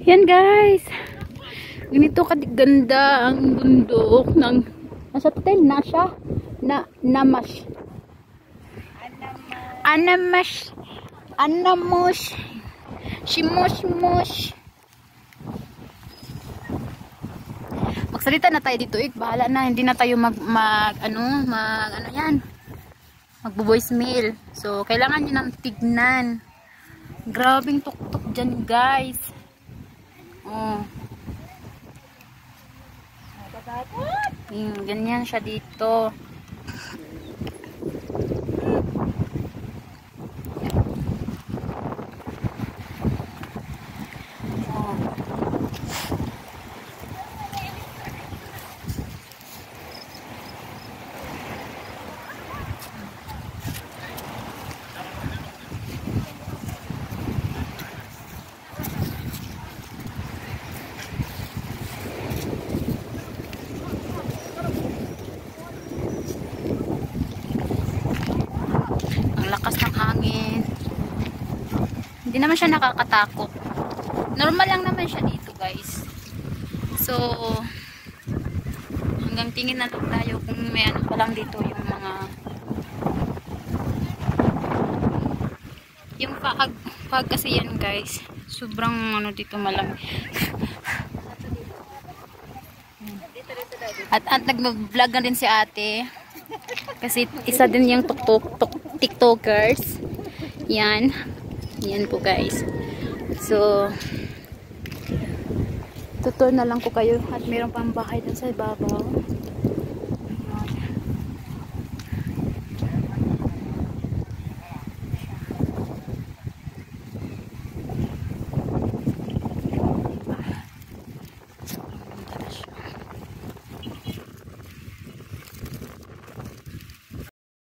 Yan guys. Ganito ganda ang bundok ng nasa hotel na siya. Namash. Anamush. Shimush. Magsalita na tayo dito, bahala na, hindi na tayo magbo-voice mail. So, kailangan nyo nang tignan. Grabing tuktok dyan, guys. Oh. Ganyan siya dito. Lakas ng hangin. Hindi naman siya nakakatakot. Normal lang naman siya dito, guys. So, hanggang tingin na lang tayo kung may ano pa lang dito yung mga yung pag kasi yan, guys. Sobrang dito malamig. At nag-vlog na din si ate. Kasi isa din yung tiktokers. Yan po guys. So tutur na lang ko kayo at mayroon pang bahay dun sa ibabaw.